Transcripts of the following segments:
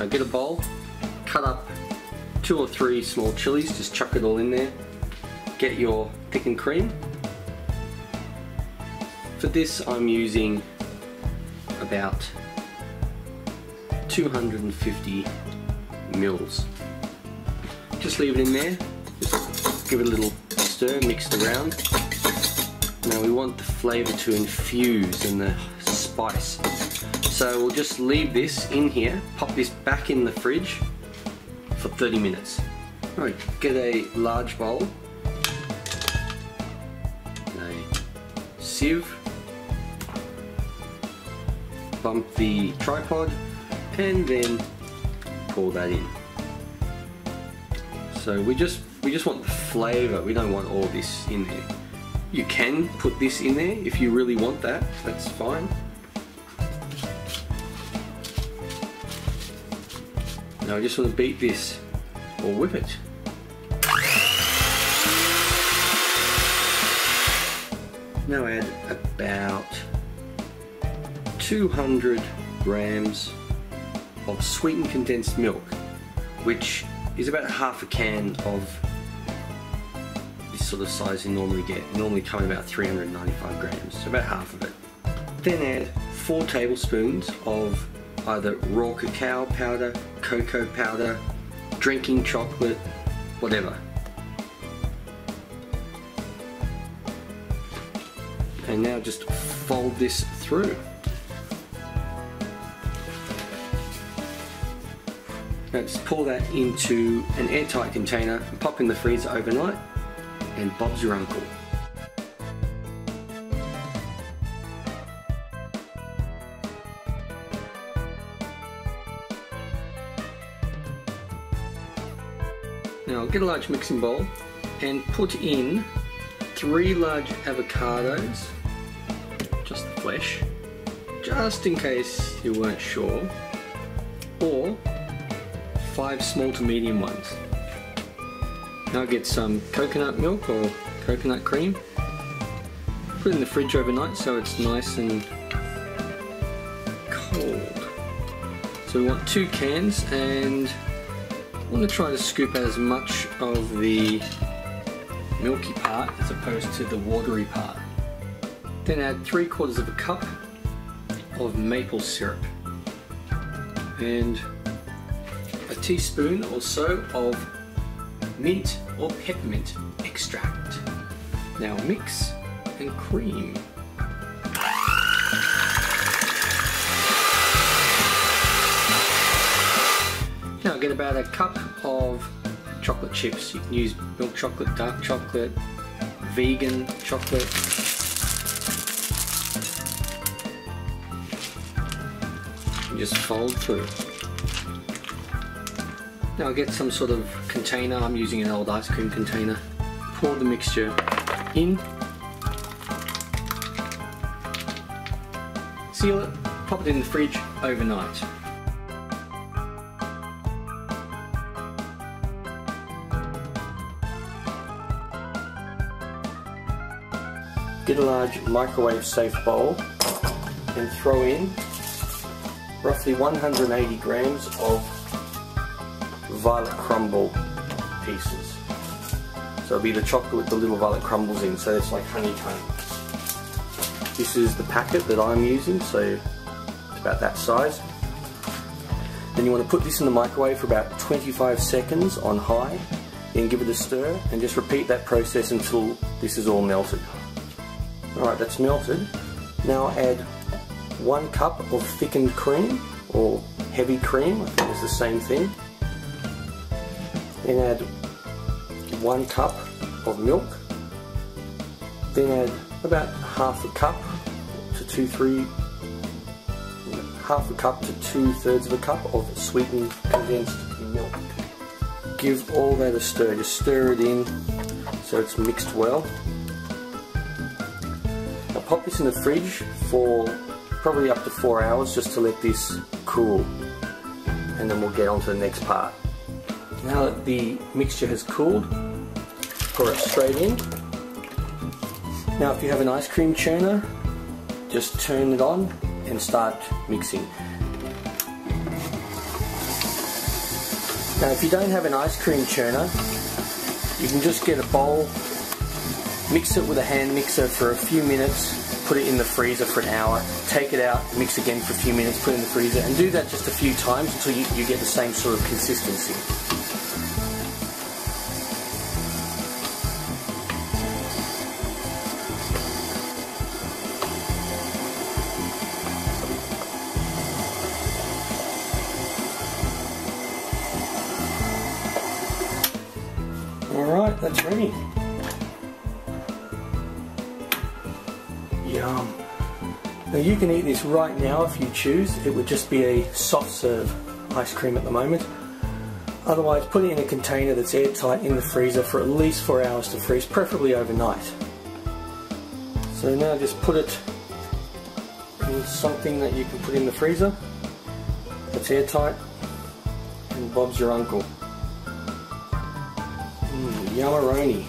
Now get a bowl, cut up 2 or 3 small chilies, just chuck it all in there. Get your thickened cream. For this I'm using about 250 mils. Just leave it in there, just give it a little stir, mix it around. Now we want the flavour to infuse and the spice. So we'll just leave this in here, pop this back in the fridge for 30 minutes. Alright, get a large bowl, a sieve, bump the tripod, and then pour that in. So we just want the flavour, we don't want all this in there. You can put this in there if you really want that, that's fine. Now I just want to beat this or whip it. Now add about 200 grams of sweetened condensed milk, which is about half a can of this sort of size you normally get. You normally come in about 395 grams, so about half of it. Then add 4 tablespoons of either raw cacao powder, cocoa powder, drinking chocolate, whatever. And now just fold this through. Now just pour that into an airtight container and pop in the freezer overnight, and Bob's your uncle. Now get a large mixing bowl and put in 3 large avocados, just the flesh, just in case you weren't sure, or 5 small to medium ones. Now get some coconut milk or coconut cream, put it in the fridge overnight so it's nice and cold. So we want 2 cans, and I'm going to try to scoop out as much of the milky part as opposed to the watery part. Then add 3/4 of a cup of maple syrup and a teaspoon or so of mint or peppermint extract. Now mix and cream. Now get about a cup of chocolate chips. You can use milk chocolate, dark chocolate, vegan chocolate. And just fold through. Now get some sort of container. I'm using an old ice cream container. Pour the mixture in. Seal it, pop it in the fridge overnight. Get a large microwave safe bowl and throw in roughly 180 grams of violet crumble pieces. So it'll be the chocolate with the little violet crumbles in, so it's like honeycomb. This is the packet that I'm using, so it's about that size. Then you want to put this in the microwave for about 25 seconds on high, then give it a stir and just repeat that process until this is all melted. Alright, that's melted. Now add 1 cup of thickened cream, or heavy cream, I think it's the same thing. Then add 1 cup of milk. Then add about half a cup to 2/3 of a cup of sweetened condensed milk. Give all that a stir, just stir it in so it's mixed well. Now pop this in the fridge for probably up to 4 hours just to let this cool, and then we'll get on to the next part. Now that the mixture has cooled, pour it straight in. Now if you have an ice cream churner, just turn it on and start mixing. Now if you don't have an ice cream churner, you can just get a bowl, mix it with a hand mixer for a few minutes, put it in the freezer for an hour, take it out, mix again for a few minutes, put it in the freezer, and do that just a few times until you get the same sort of consistency. Alright, that's ready. Yum. Now you can eat this right now if you choose. It would just be a soft serve ice cream at the moment. Otherwise, put it in a container that's airtight in the freezer for at least 4 hours to freeze, preferably overnight. So now just put it in something that you can put in the freezer that's airtight, and Bob's your uncle. Yummaroni.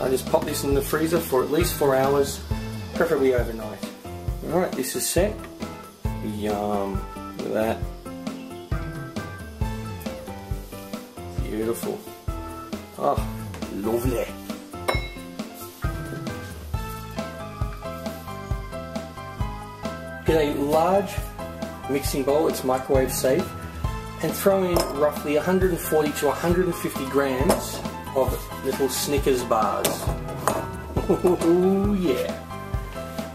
I just pop this in the freezer for at least 4 hours, preferably overnight. Alright, this is set. Yum. Look at that. Beautiful. Oh, lovely. Get a large mixing bowl, it's microwave safe, and throw in roughly 140 to 150 grams of little Snickers bars. Ooh, yeah.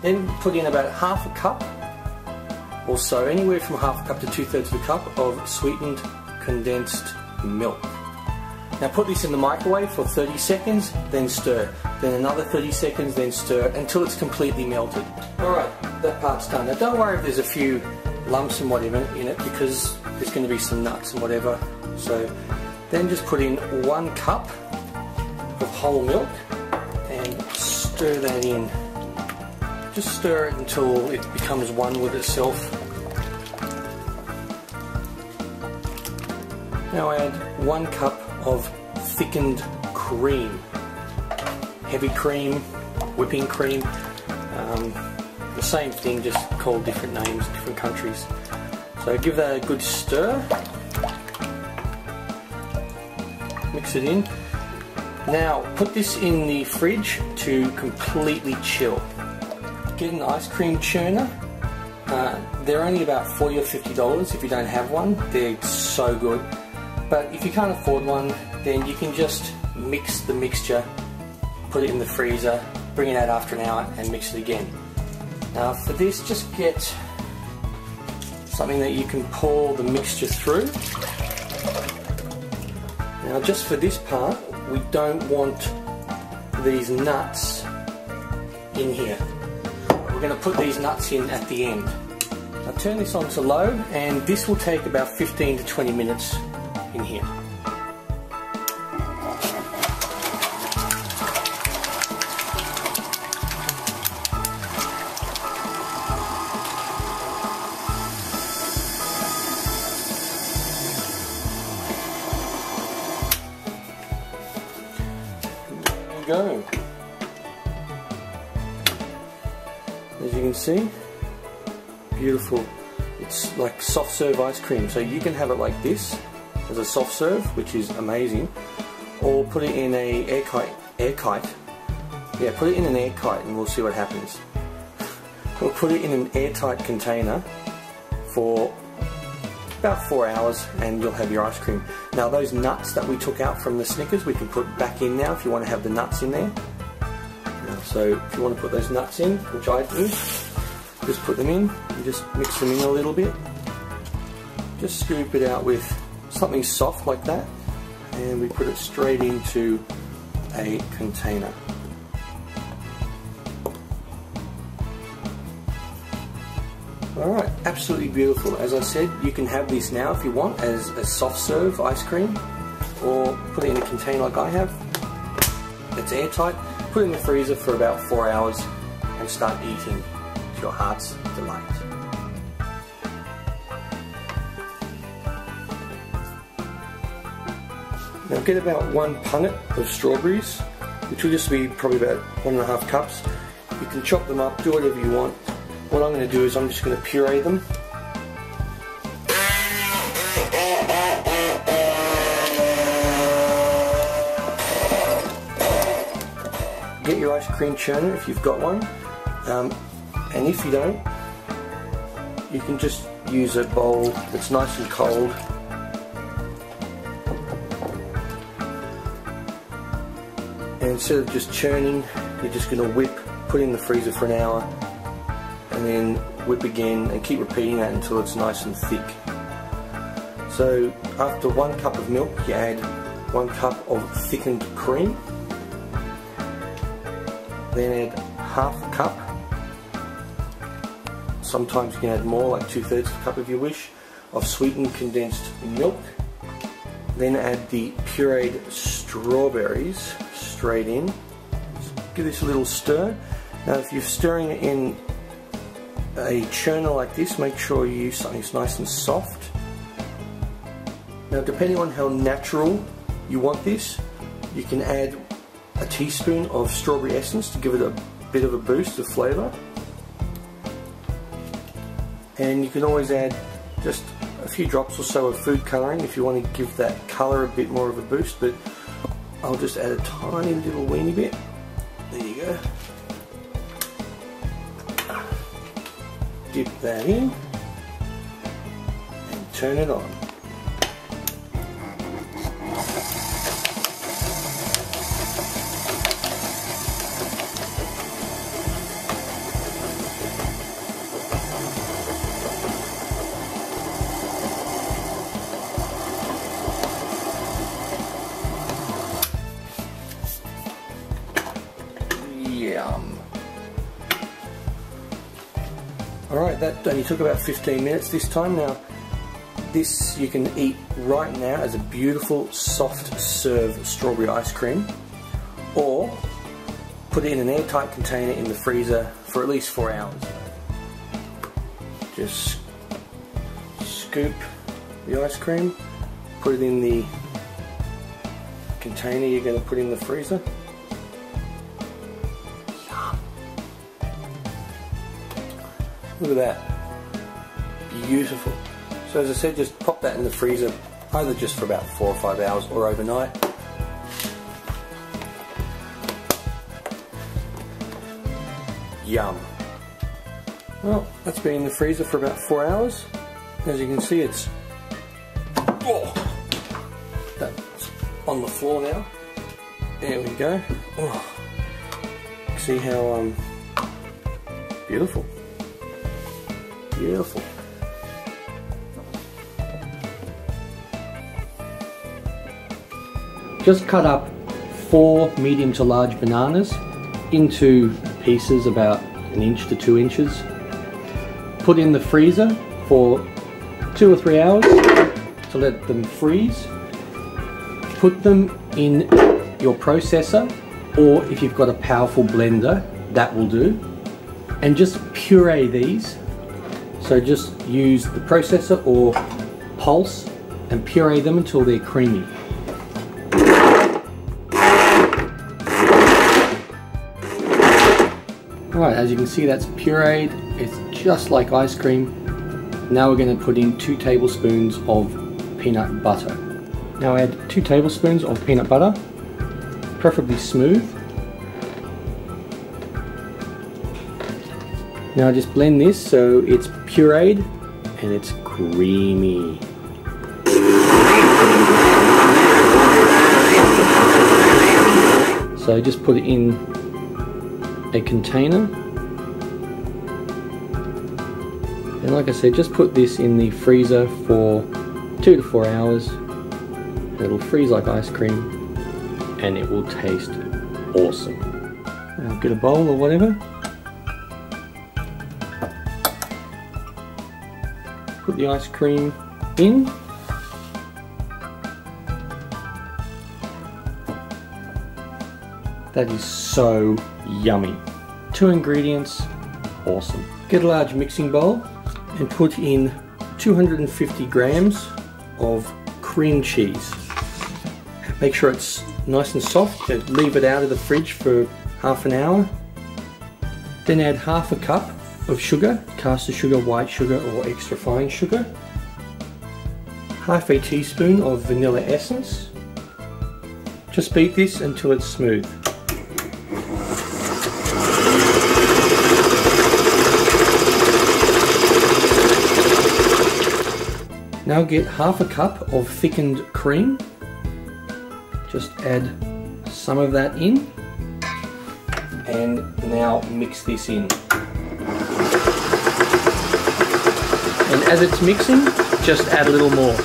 Then put in about half a cup or so, anywhere from half a cup to 2/3 of a cup of sweetened condensed milk. Now put this in the microwave for 30 seconds, then stir. Then another 30 seconds, then stir until it's completely melted. Alright, that part's done. Now don't worry if there's a few lumps and whatever in it, because there's going to be some nuts and whatever. So then just put in 1 cup of whole milk and stir that in. Just stir it until it becomes one with itself. Now add 1 cup of thickened cream. Heavy cream, whipping cream, the same thing, just called different names, different countries. So give that a good stir. Mix it in. Now put this in the fridge to completely chill. Get an ice cream churner. They're only about $40 or $50 if you don't have one. They're so good. But if you can't afford one, then you can just mix the mixture, put it in the freezer, bring it out after an hour and mix it again. Now for this, just get something that you can pour the mixture through. Now just for this part, we don't want these nuts in here. We're going to put these nuts in at the end. Now turn this on to low, and this will take about 15 to 20 minutes in here. Go. As you can see, beautiful. It's like soft serve ice cream, so you can have it like this as a soft serve, which is amazing, or put it in a airtight. Yeah, put it in an airtight and we'll see what happens. We'll put it in an airtight container for about 4 hours and you'll have your ice cream. Now those nuts that we took out from the Snickers we can put back in now if you want to have the nuts in there. So if you want to put those nuts in, which I do, just put them in, you just mix them in a little bit. Just scoop it out with something soft like that and we put it straight into a container. Alright, absolutely beautiful. As I said, you can have this now if you want as a soft serve ice cream, or put it in a container like I have. It's airtight. Put it in the freezer for about 4 hours and start eating to your heart's delight. Now get about 1 punnet of strawberries, which will just be probably about 1.5 cups. You can chop them up, do whatever you want. What I'm going to do is I'm just going to puree them. get your ice cream churner if you've got one, and if you don't, you can just use a bowl that's nice and cold. And instead of just churning, you're just going to whip, put in the freezer for an hour, and then whip again, and keep repeating that until it's nice and thick. So after 1 cup of milk, you add 1 cup of thickened cream, then add half a cup, sometimes you can add more, like 2/3 cup if you wish, of sweetened condensed milk. Then add the pureed strawberries straight in. Just give this a little stir. Now if you're stirring it in a churner like this, make sure you use something that's nice and soft. Now depending on how natural you want this, you can add a teaspoon of strawberry essence to give it a bit of a boost of flavour. And you can always add just a few drops or so of food colouring if you want to give that colour a bit more of a boost, but I'll just add a tiny little weeny bit. There you go. Dip that in and turn it on. Yum. Alright, that only took about 15 minutes this time. Now this you can eat right now as a beautiful soft serve strawberry ice cream, or put it in an airtight container in the freezer for at least 4 hours. Just scoop the ice cream, put it in the container you're going to put in the freezer. Look at that, beautiful. So as I said, just pop that in the freezer, either just for about 4 or 5 hours or overnight. Yum. Well, that's been in the freezer for about 4 hours. As you can see, it's that's on the floor now. There we go. Oh. See how beautiful. Beautiful. Just cut up 4 medium to large bananas into pieces about 1 inch to 2 inches. Put in the freezer for 2 or 3 hours to let them freeze. Put them in your processor, or if you've got a powerful blender, that will do. And just puree these. So just use the processor or pulse and puree them until they're creamy. Alright, as you can see, that's pureed. It's just like ice cream. Now we're going to put in 2 tablespoons of peanut butter. Now add 2 tablespoons of peanut butter, preferably smooth. Now just blend this so it's pureed and it's creamy. So just put it in a container. And like I said, just put this in the freezer for 2 to 4 hours. It'll freeze like ice cream and it will taste awesome. Now get a bowl or whatever. Put the ice cream in. That is so yummy. 2 ingredients, awesome. Get a large mixing bowl and put in 250 grams of cream cheese. Make sure it's nice and soft and leave it out of the fridge for half an hour. Then add half a cup of sugar, caster sugar, white sugar or extra fine sugar. Half a teaspoon of vanilla essence. Just beat this until it's smooth. Now get half a cup of thickened cream. Just add some of that in. And now mix this in. And as it's mixing, just add a little more.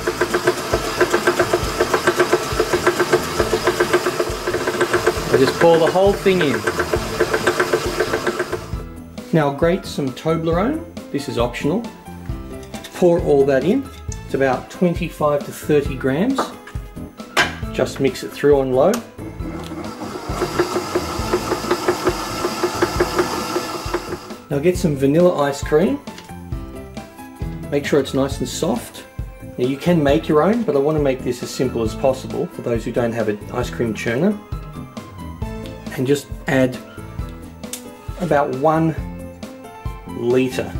And just pour the whole thing in. Now grate some Toblerone. This is optional. Pour all that in. It's about 25 to 30 grams. Just mix it through on low. Now get some vanilla ice cream. Make sure it's nice and soft. Now you can make your own, but I want to make this as simple as possible for those who don't have an ice cream churner. And just add about 1 litre.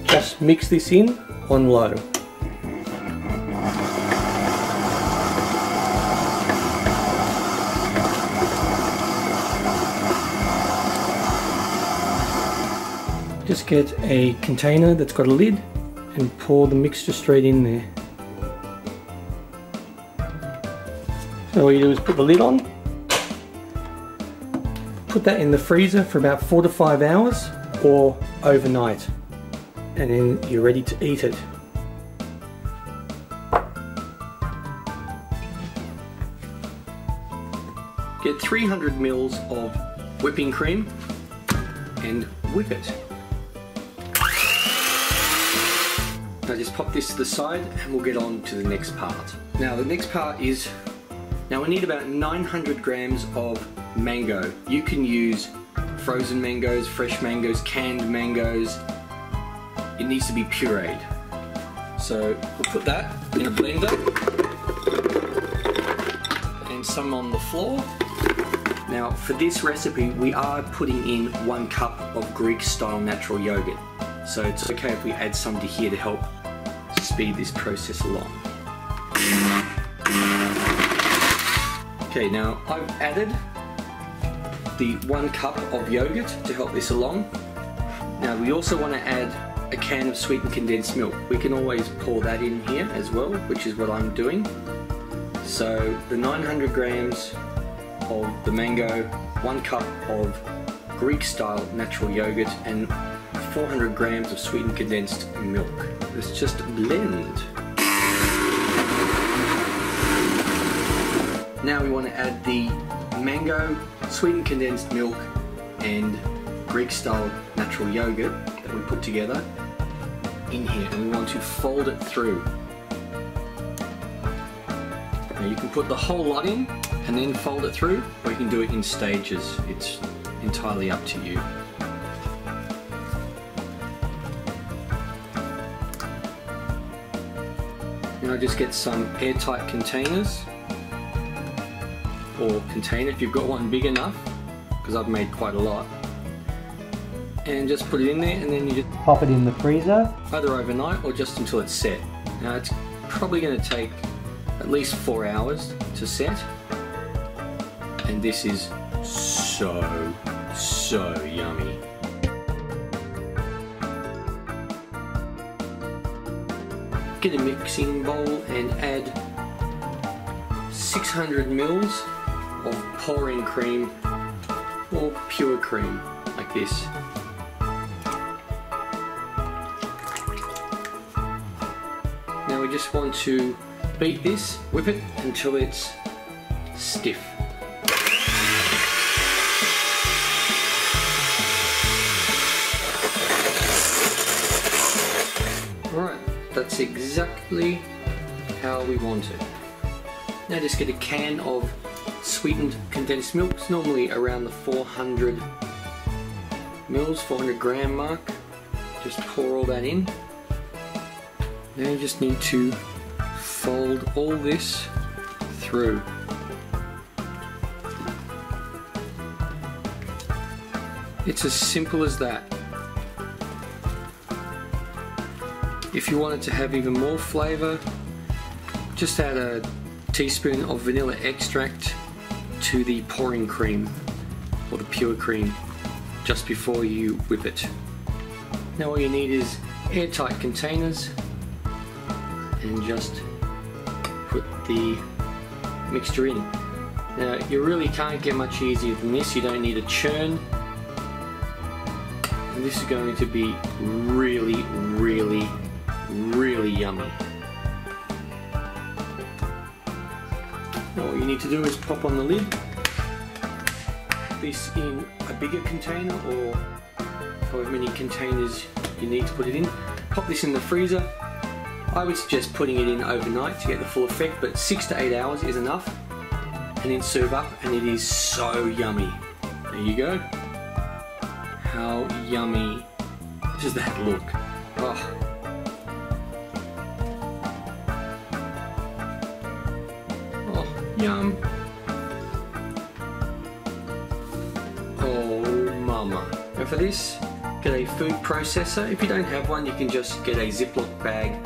Just mix this in on low. Just get a container that's got a lid and pour the mixture straight in there. So all you do is put the lid on, put that in the freezer for about 4 to 5 hours or overnight, and then you're ready to eat it. Get 300 ml of whipping cream and whip it. Now just pop this to the side and we'll get on to the next part. Now the next part is, now we need about 900 grams of mango. You can use frozen mangoes, fresh mangoes, canned mangoes. It needs to be pureed. So we'll put that in a blender and some on the floor. Now for this recipe we are putting in 1 cup of Greek style natural yogurt. So it's okay if we add some to here to help speed this process along. Okay, now I've added the 1 cup of yogurt to help this along. Now we also want to add a can of sweetened condensed milk. We can always pour that in here as well, which is what I'm doing. So the 900 grams of the mango, 1 cup of Greek style natural yogurt, and 400 grams of sweetened condensed milk. Let's just blend. Now we want to add the mango, sweetened condensed milk, and Greek style natural yogurt that we put together in here, and we want to fold it through. Now you can put the whole lot in and then fold it through, or you can do it in stages. It's entirely up to you. Now just get some airtight containers, or container if you've got one big enough, because I've made quite a lot. And just put it in there, and then you just pop it in the freezer, either overnight or just until it's set. Now it's probably going to take at least 4 hours to set, and this is so yummy. Get a mixing bowl and add 600 ml of pouring cream or pure cream, like this. Now we just want to beat this, whip it until it's stiff. Alright, that's exactly how we want it. Now just get a can of sweetened condensed milk. It's normally around the 400 mils, 400 gram mark. Just pour all that in. Now you just need to fold all this through. It's as simple as that. If you want it to have even more flavour, just add a teaspoon of vanilla extract to the pouring cream or the pure cream just before you whip it. Now all you need is airtight containers and just put the mixture in. Now you really can't get much easier than this. You don't need a churn. And this is going to be really, really, really yummy. Now all you need to do is pop on the lid, put this in a bigger container or however many containers you need to put it in. Pop this in the freezer. I would suggest putting it in overnight to get the full effect, but 6 to 8 hours is enough. And then serve up, and it is so yummy. There you go. How yummy does that look? Oh. Oh, yum. Oh, mama. And for this, get a food processor. If you don't have one, you can just get a Ziploc bag,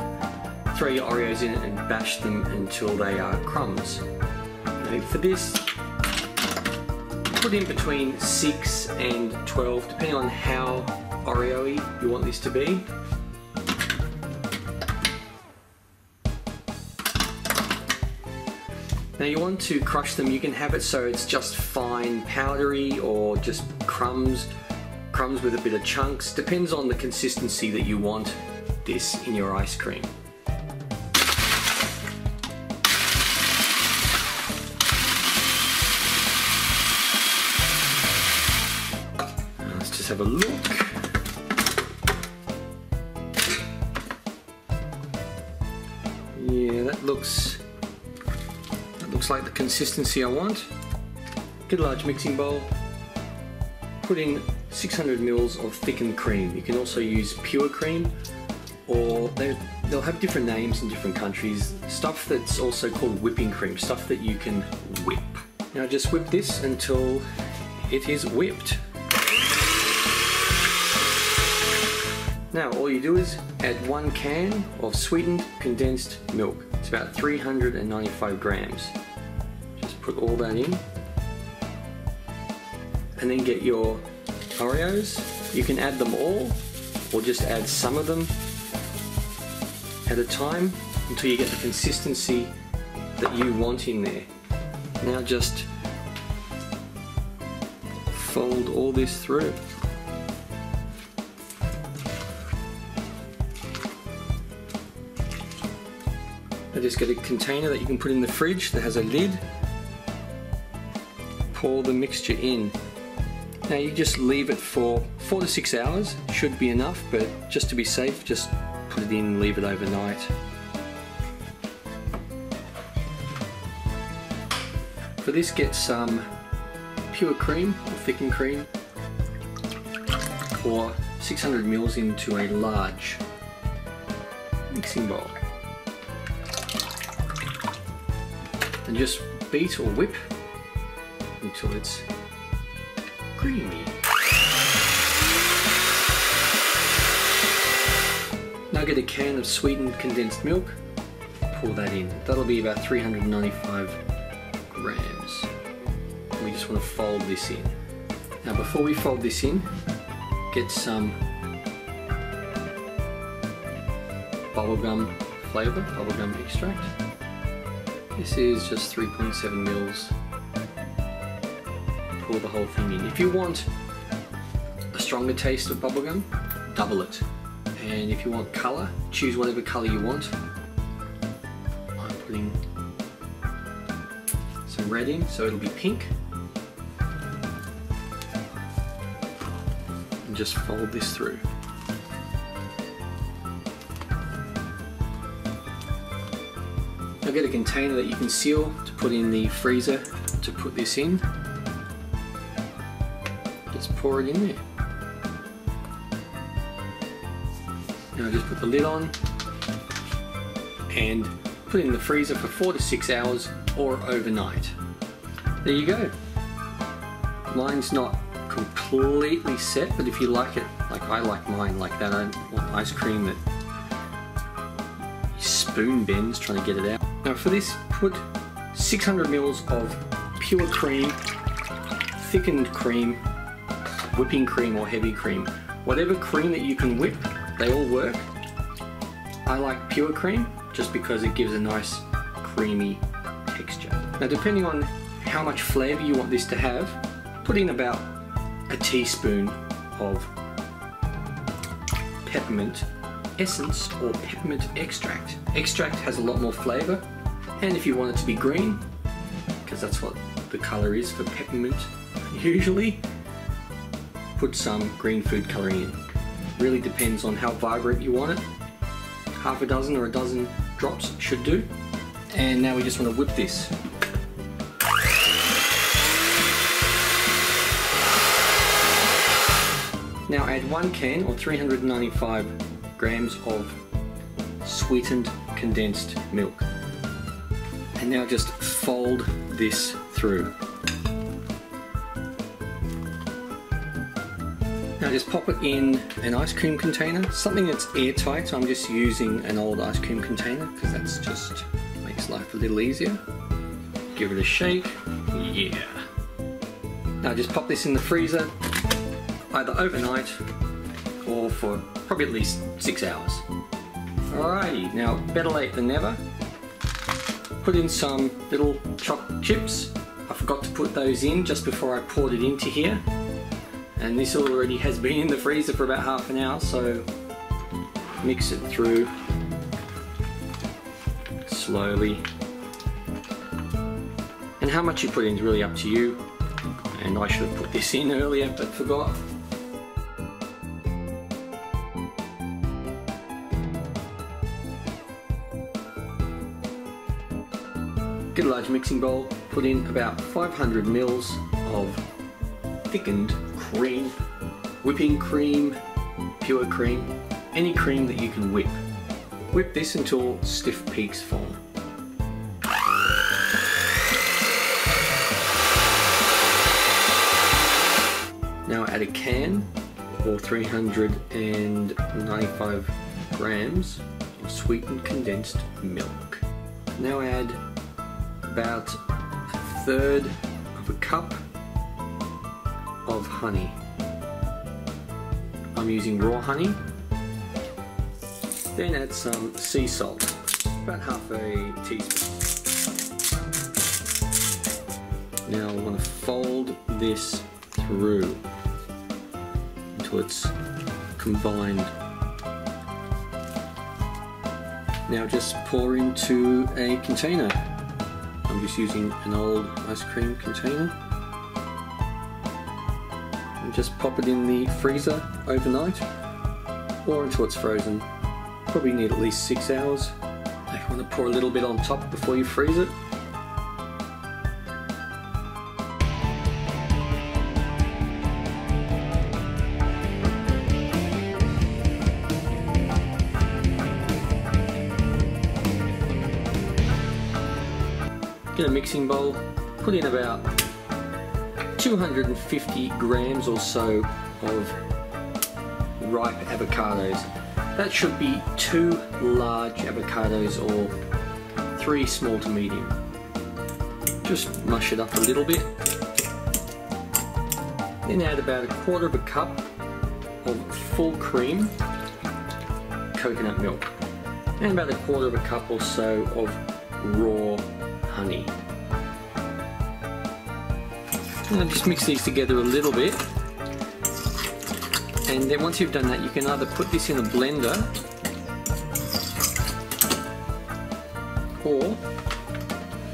throw your Oreos in it and bash them until they are crumbs. Now for this, put in between 6 and 12, depending on how Oreo-y you want this to be. Now you want to crush them. You can have it so it's just fine powdery or just crumbs with a bit of chunks. Depends on the consistency that you want this in your ice cream. Let's just have a look. Yeah, that looks like the consistency I want. Get a large mixing bowl. Put in 600 ml of thickened cream. You can also use pure cream, or they'll have different names in different countries. Stuff that's also called whipping cream, stuff that you can whip. Now just whip this until it is whipped. Now all you do is add 1 can of sweetened condensed milk. It's about 395 grams. Just put all that in. And then get your Oreos. You can add them all or just add some of them at a time until you get the consistency that you want in there. Now just fold all this through. Now just get a container that you can put in the fridge that has a lid. Pour the mixture in. Now you just leave it for 4 to 6 hours, should be enough, but just to be safe, just put it in and leave it overnight. For this, get some pure cream or thickened cream. Pour 600 ml into a large mixing bowl. And just beat or whip until it's creamy. Now get a can of sweetened condensed milk, pour that in. That'll be about 395 grams. We just want to fold this in. Now before we fold this in, get some bubblegum flavour, bubblegum extract. This is just 3.7 mils. Pour the whole thing in. If you want a stronger taste of bubblegum, double it. And if you want colour, choose whatever colour you want. I'm putting some red in, so it'll be pink. And just fold this through. Now get a container that you can seal to put in the freezer to put this in. Just pour it in there. Now just put the lid on and put it in the freezer for 4 to 6 hours or overnight. There you go. Mine's not completely set, but if you like it, like I like mine like that, I want ice cream that spoon bends trying to get it out. Now for this, put 600 ml of pure cream, thickened cream, whipping cream or heavy cream. Whatever cream that you can whip, they all work. I like pure cream, just because it gives a nice creamy texture. Now depending on how much flavour you want this to have, put in about a teaspoon of peppermint essence or peppermint extract. Extract has a lot more flavour, and if you want it to be green, because that's what the colour is for peppermint usually, put some green food colouring in. Really depends on how vibrant you want it. Half a dozen or a dozen drops should do. And now we just want to whip this. Now add 1 can or 395 grams of sweetened condensed milk. And now just fold this through. Now just pop it in an ice cream container, something that's airtight. I'm just using an old ice cream container because that's just makes life a little easier. Give it a shake. Yeah. Now just pop this in the freezer, either overnight or for probably at least 6 hours. Alrighty, now better late than never. Put in some little Choc chips. I forgot to put those in just before I poured it into here. And this already has been in the freezer for about half an hour, so mix it through slowly. And how much you put in is really up to you. And I should have put this in earlier but forgot. Get a large mixing bowl, put in about 500 mils of thickened cream, whipping cream, pure cream, any cream that you can whip. Whip this until stiff peaks form. Now add a can or 395 grams of sweetened condensed milk. Now add about 1/3 of a cup of honey. I'm using raw honey. Then add some sea salt, about half a teaspoon. Now I want to fold this through until it's combined. Now just pour into a container. I'm just using an old ice cream container. And just pop it in the freezer overnight or until it's frozen. Probably need at least 6 hours. If you want to pour a little bit on top before you freeze it. Get a mixing bowl, put in about 250 grams or so of ripe avocados. That should be 2 large avocados or 3 small to medium. Just mush it up a little bit. Then add about 1/4 of a cup of full cream coconut milk and about 1/4 of a cup or so of raw honey. And just mix these together a little bit, and then once you've done that you can either put this in a blender or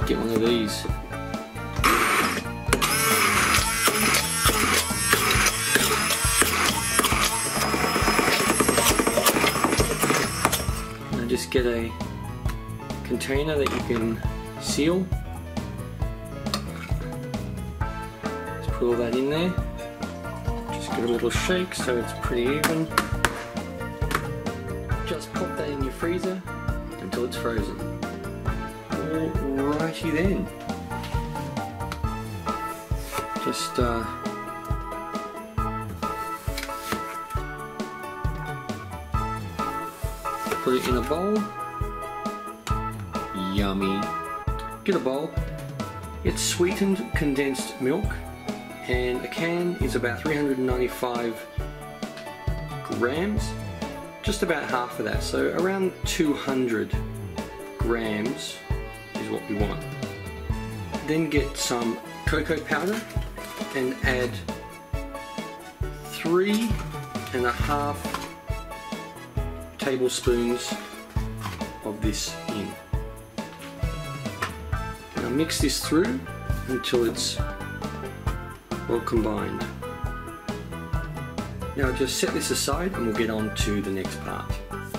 get one of these. And just get a container that you can seal. Just put all that in there. Just give it a little shake so it's pretty even. Just pop that in your freezer until it's frozen. Alrighty then. Just put it in a bowl. Yummy. Get a bowl, get sweetened condensed milk, and a can is about 395 grams, just about half of that, so around 200 grams is what we want. Then get some cocoa powder and add 3.5 tablespoons of this in. Now mix this through until it's well combined. Now just set this aside and we'll get on to the next part.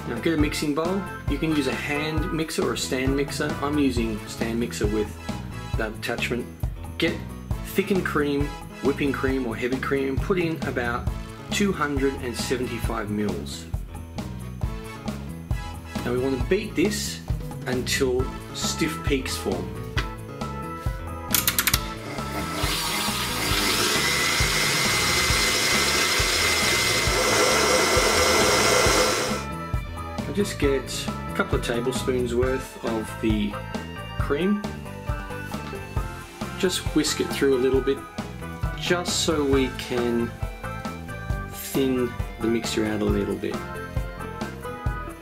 Now get a mixing bowl. You can use a hand mixer or a stand mixer. I'm using stand mixer with that attachment. Get thickened cream, whipping cream or heavy cream, and put in about 275 mils. Now we want to beat this until stiff peaks form. Just get a couple of tablespoons worth of the cream. Just whisk it through a little bit, just so we can thin the mixture out a little bit.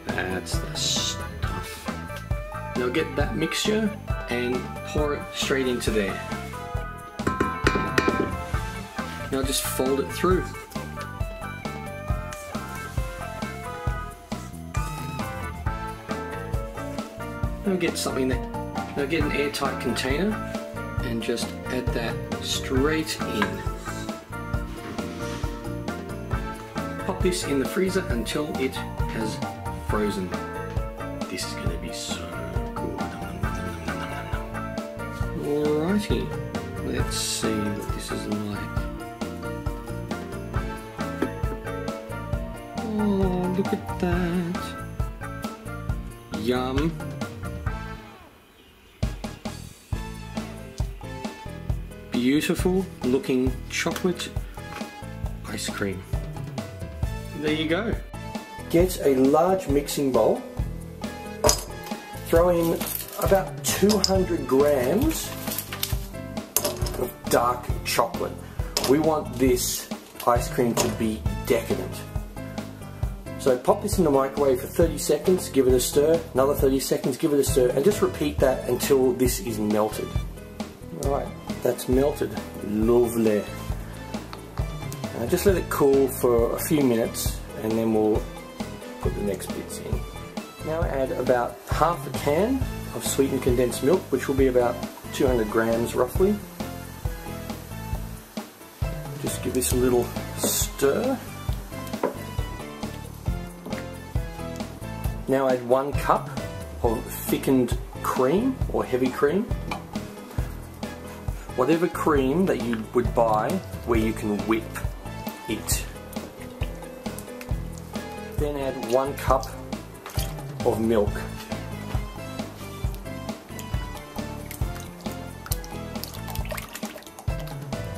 That's the stuff. Now get that mixture and pour it straight into there. Now just fold it through. Now get something that, now get an airtight container and just add that straight in. Pop this in the freezer until it has frozen. This is going to be so good. Alrighty, let's see what this is like. Oh, look at that. Yum. Beautiful looking chocolate ice cream. There you go. Get a large mixing bowl, throw in about 200 grams of dark chocolate. We want this ice cream to be decadent. So pop this in the microwave for 30 seconds, give it a stir, another 30 seconds, give it a stir, and just repeat that until this is melted. Alright. That's melted. Lovely. Now just let it cool for a few minutes and then we'll put the next bits in. Now add about half a can of sweetened condensed milk, which will be about 200 grams roughly. Just give this a little stir. Now add 1 cup of thickened cream or heavy cream. Whatever cream that you would buy where you can whip it. Then add 1 cup of milk.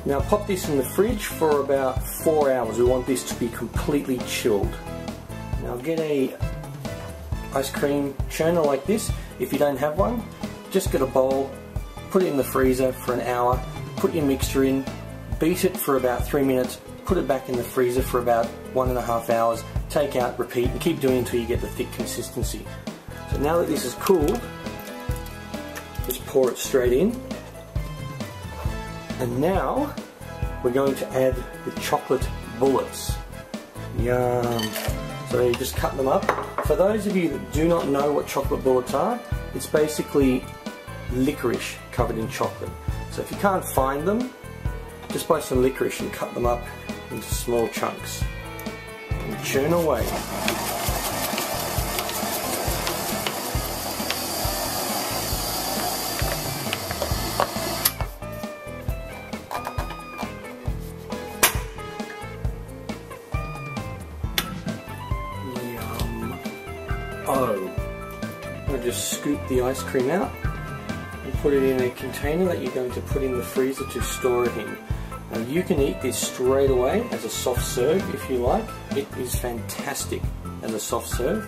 Now pop this in the fridge for about 4 hours. We want this to be completely chilled. Now get a ice cream churner like this. If you don't have one, just get a bowl, put it in the freezer for an hour, put your mixture in, beat it for about 3 minutes, put it back in the freezer for about 1.5 hours, take out, repeat, and keep doing it until you get the thick consistency. So now that this is cooled, just pour it straight in. And now we're going to add the chocolate bullets. Yum! So you just cut them up. For those of you that do not know what chocolate bullets are, it's basically licorice covered in chocolate. So if you can't find them, just buy some licorice and cut them up into small chunks and churn away. Yum. Oh, I'll just scoop the ice cream out. Put it in a container that you're going to put in the freezer to store it in. Now you can eat this straight away as a soft serve if you like. It is fantastic as a soft serve.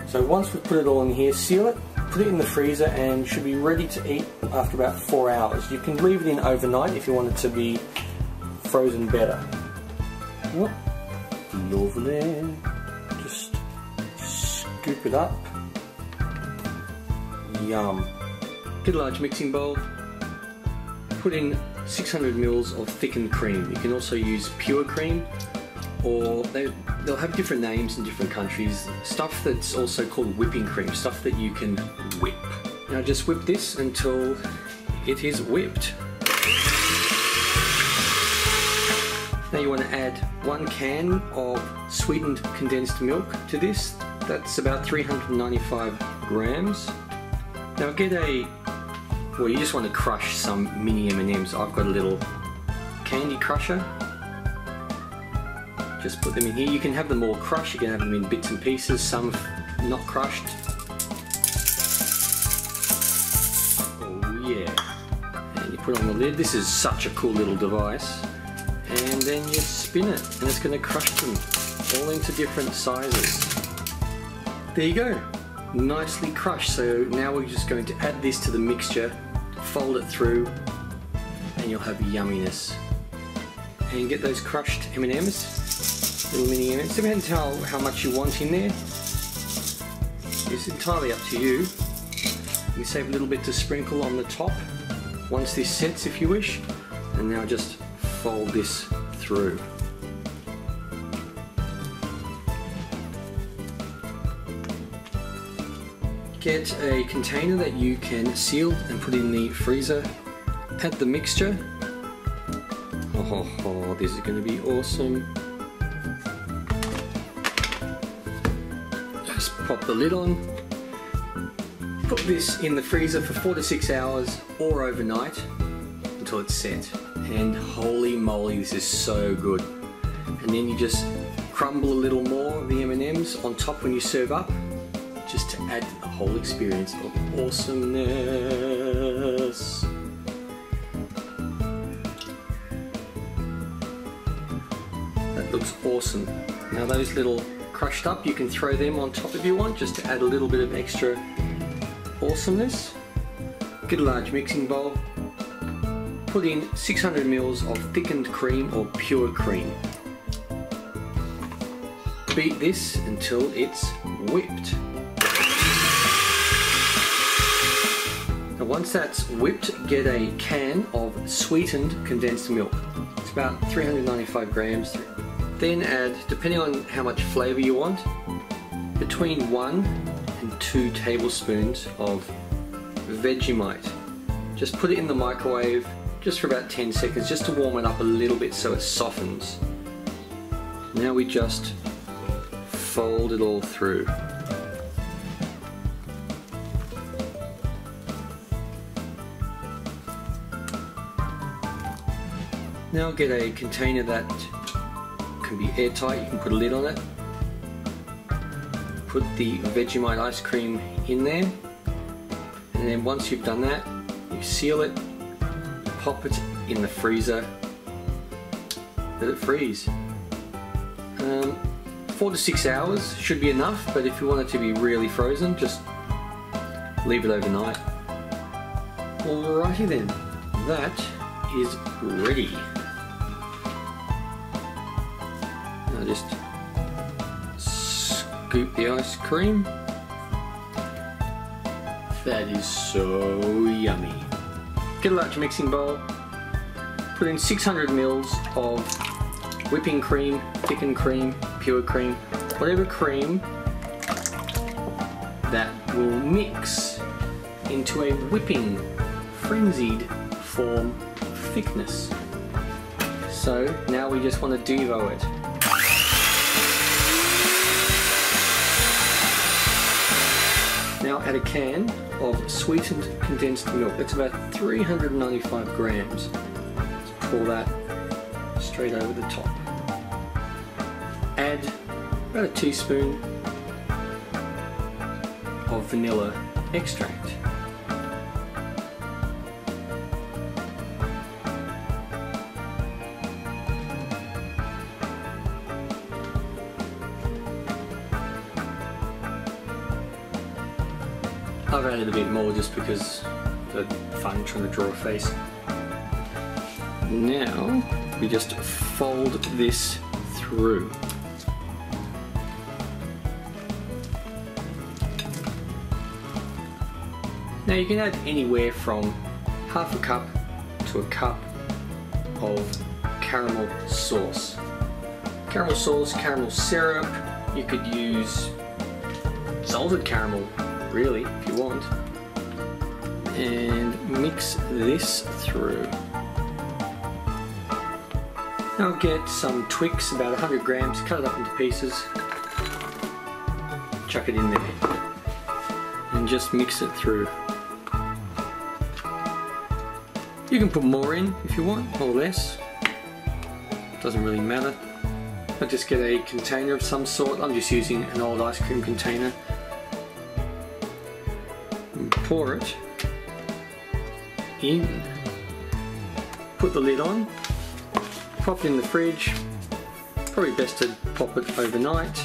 So once we've put it all in here, seal it, put it in the freezer, and should be ready to eat after about 4 hours. You can leave it in overnight if you want it to be frozen better. Oh, lovely. Just scoop it up. Yum. Get a large mixing bowl. Put in 600 ml of thickened cream. You can also use pure cream, or they'll have different names in different countries. Stuff that's also called whipping cream, stuff that you can whip. Now just whip this until it is whipped. Now you want to add 1 can of sweetened condensed milk to this. That's about 395 grams. Now well, you just want to crush some mini M&Ms. I've got a little candy crusher. Just put them in here. You can have them all crushed, you can have them in bits and pieces, some not crushed. Oh yeah. And you put on the lid. This is such a cool little device. And then you spin it and it's going to crush them all into different sizes. There you go. Nicely crushed. So now we're just going to add this to the mixture, fold it through, and you'll have yumminess. And get those crushed M&Ms, little mini M&Ms. Depends how much you want in there. It's entirely up to you. You can save a little bit to sprinkle on the top once this sets if you wish. And now just fold this through. Get a container that you can seal and put in the freezer. Add the mixture. Oh, this is going to be awesome. Just pop the lid on. Put this in the freezer for 4 to 6 hours or overnight until it's set. And holy moly, this is so good. And then you just crumble a little more of the M&Ms on top when you serve up, just to add to the whole experience of awesomeness. That looks awesome. Now those little crushed up, you can throw them on top if you want, just to add a little bit of extra awesomeness. Get a large mixing bowl. Put in 600 ml of thickened cream or pure cream. Beat this until it's whipped. Now once that's whipped, get a can of sweetened condensed milk. It's about 395 grams. Then add, depending on how much flavour you want, between 1 and 2 tablespoons of Vegemite. Just put it in the microwave just for about 10 seconds, just to warm it up a little bit so it softens. Now we just fold it all through. Now get a container that can be airtight, you can put a lid on it. Put the Vegemite ice cream in there, and then once you've done that, you seal it, pop it in the freezer, let it freeze. 4 to 6 hours should be enough, but if you want it to be really frozen, just leave it overnight. Alrighty then, that is ready. Now just scoop the ice cream. That is so yummy. Get a large mixing bowl, put in 600 ml of whipping cream, thickened cream, pure cream, whatever cream that will mix into a whipping, frenzied form of thickness. So now we just want to devo it. Now add a can of sweetened condensed milk. That's about 395 grams. Let's pour that straight over the top. Add about a teaspoon of vanilla extract. I've added a bit more just because it's fun trying to draw a face. Now we just fold this through. Now you can add anywhere from half a cup to a cup of caramel sauce. Caramel sauce, caramel syrup, you could use salted caramel really if you want, and mix this through. Now get some Twix, about 100 grams, cut it up into pieces, chuck it in there and just mix it through. You can put more in if you want, or less, doesn't really matter. But just get a container of some sort. I'm just using an old ice cream container. And pour it in. Put the lid on. Pop it in the fridge. Probably best to pop it overnight.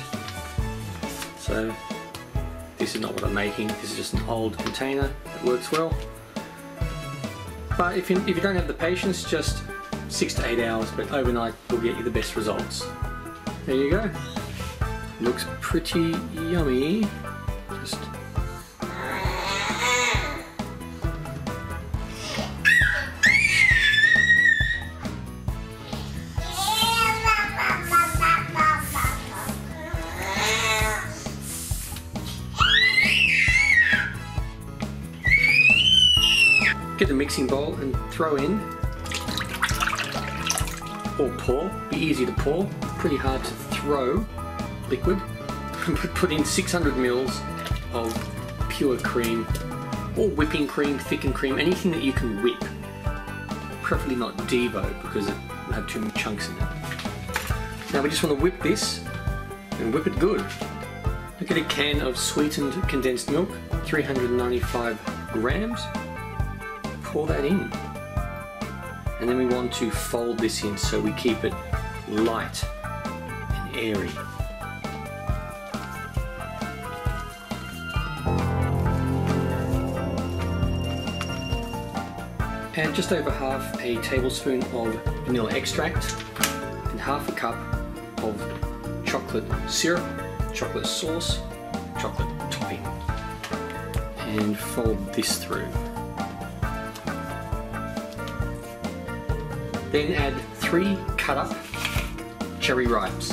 So this is not what I'm making. This is just an old container. It works well. But if you don't have the patience, just 6 to 8 hours. But overnight will get you the best results. There you go. Looks pretty yummy. Just get a mixing bowl and throw in, or pour. Be easy to pour. Pretty hard to throw liquid. Put in 600 ml of pure cream, or whipping cream, thickened cream, anything that you can whip. Preferably not Devo because it will have too many chunks in it. Now we just want to whip this and whip it good. Look at a can of sweetened condensed milk, 395 grams. Pour that in. And then we want to fold this in so we keep it light and airy. Add just over half a tablespoon of vanilla extract and half a cup of chocolate syrup, chocolate sauce, chocolate topping, and fold this through. Then add 3 cut up cherry ripes.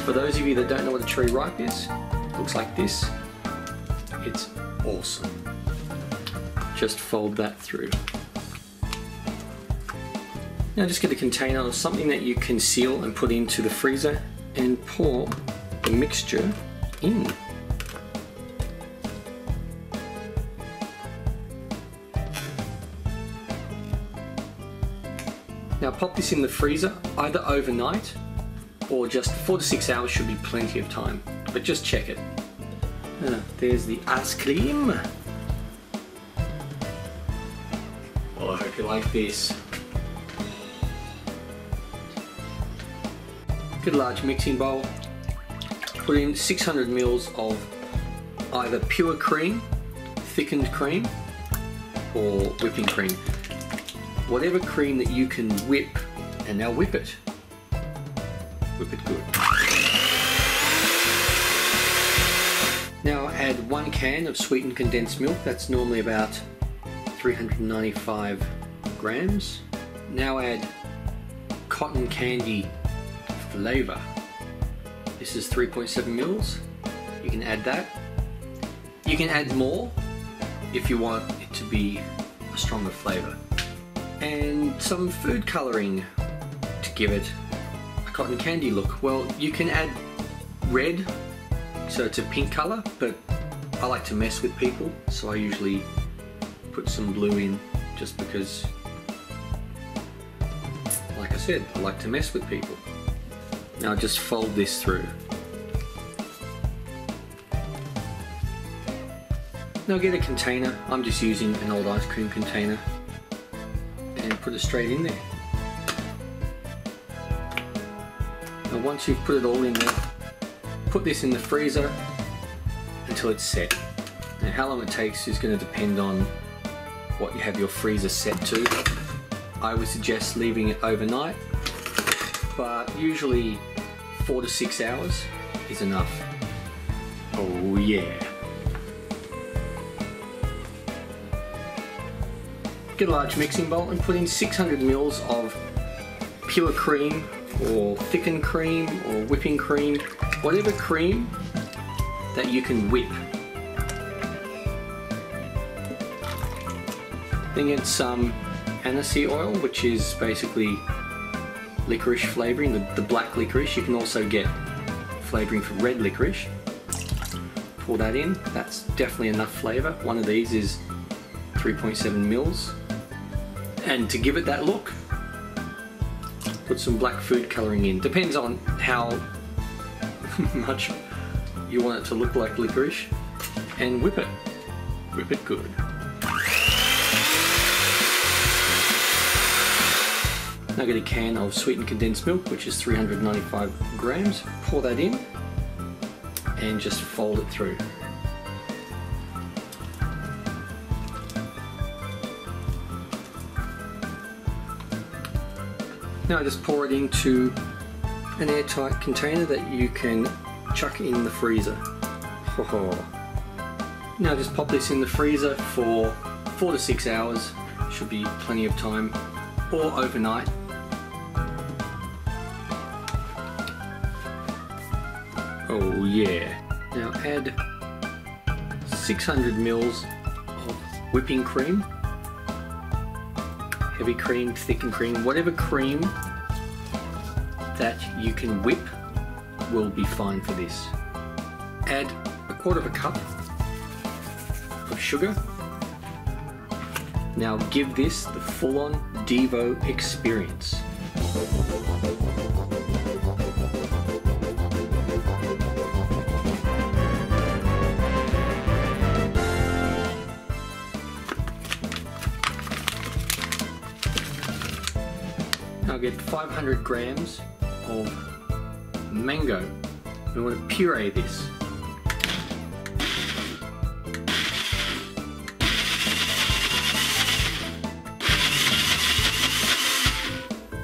For those of you that don't know what a cherry ripe is, it looks like this. It's awesome. Just fold that through. Now just get a container of something that you can seal and put into the freezer and pour the mixture in. Now pop this in the freezer either overnight or just 4 to 6 hours should be plenty of time, but just check it. There's the ice cream. Well, I hope you like this. Get a large mixing bowl, put in 600 ml of either pure cream, thickened cream, or whipping cream. Whatever cream that you can whip, and now whip it. Whip it good. Now add 1 can of sweetened condensed milk. That's normally about 395 grams. Now add cotton candy flavor. This is 3.7 mils. You can add that. You can add more if you want it to be a stronger flavor. And some food coloring to give it a cotton candy look. Well, you can add red, so it's a pink color, but I like to mess with people, so I usually put some blue in just because, like I said, I like to mess with people. Now just fold this through. Now get a container. I'm just using an old ice cream container, and put it straight in there. Now once you've put it all in there, put this in the freezer until it's set. Now how long it takes is going to depend on what you have your freezer set to. I would suggest leaving it overnight, but usually 4 to 6 hours is enough. Oh yeah. get a large mixing bowl and put in 600 ml of pure cream or thickened cream or whipping cream, whatever cream that you can whip. Then get some aniseed oil, which is basically licorice flavouring, the black licorice. You can also get flavouring for red licorice. Pour that in, that's definitely enough flavour. One of these is 3.7 mils. And to give it that look, put some black food colouring in. Depends on how much you want it to look like licorice. And whip it. Whip it good. Now get a can of sweetened condensed milk, which is 395 grams. Pour that in and just fold it through. Now just pour it into an airtight container that you can chuck in the freezer. Now just pop this in the freezer for 4 to 6 hours. Should be plenty of time, or overnight. Oh yeah. Now add 600 ml of whipping cream. Heavy cream, thickened cream, whatever cream that you can whip will be fine for this. Add 1/4 cup of sugar. Now give this the full-on Devo experience. Now get 500 grams of mango. We want to puree this.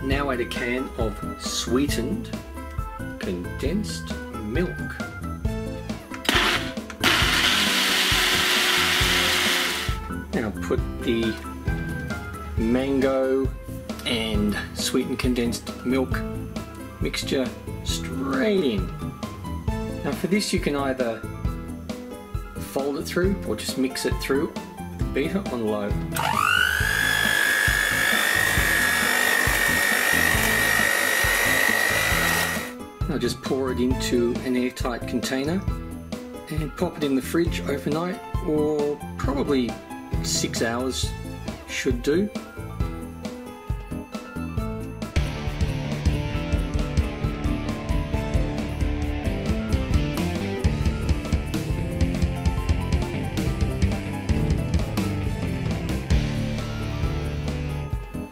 Now add a can of sweetened condensed milk. Now put the mango and sweetened condensed milk mixture straight in. Now for this you can either fold it through or just mix it through with the beater on low. Now just pour it into an airtight container and pop it in the fridge overnight, or probably 6 hours should do.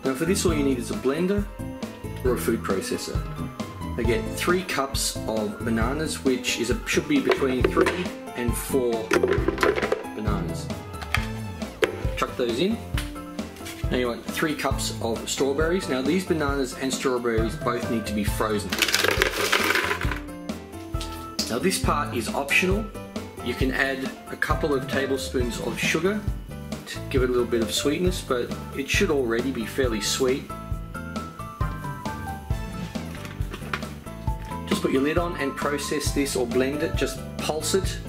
Now for this all you need is a blender or a food processor. I get 3 cups of bananas, which should be between 3 and 4 bananas. Chuck those in. Now you want 3 cups of strawberries. Now these bananas and strawberries both need to be frozen. Now this part is optional. You can add a couple of tablespoons of sugar to give it a little bit of sweetness, but it should already be fairly sweet. Just put your lid on and process this or blend it, just pulse it,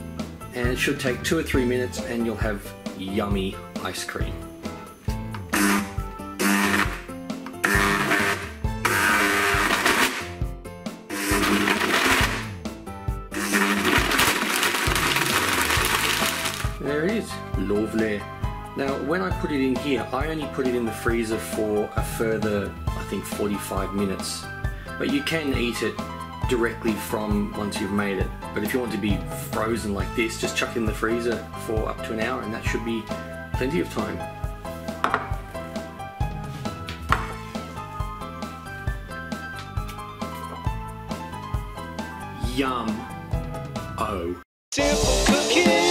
and it should take 2 or 3 minutes and you'll have yummy ice cream. There it is, lovely. Now when I put it in here, I only put it in the freezer for a further, I think 45 minutes. But you can eat it directly from once you've made it. But if you want to be frozen like this, just chuck it in the freezer for up to an hour and that should be plenty of time. Yum. Oh. Simple cooking.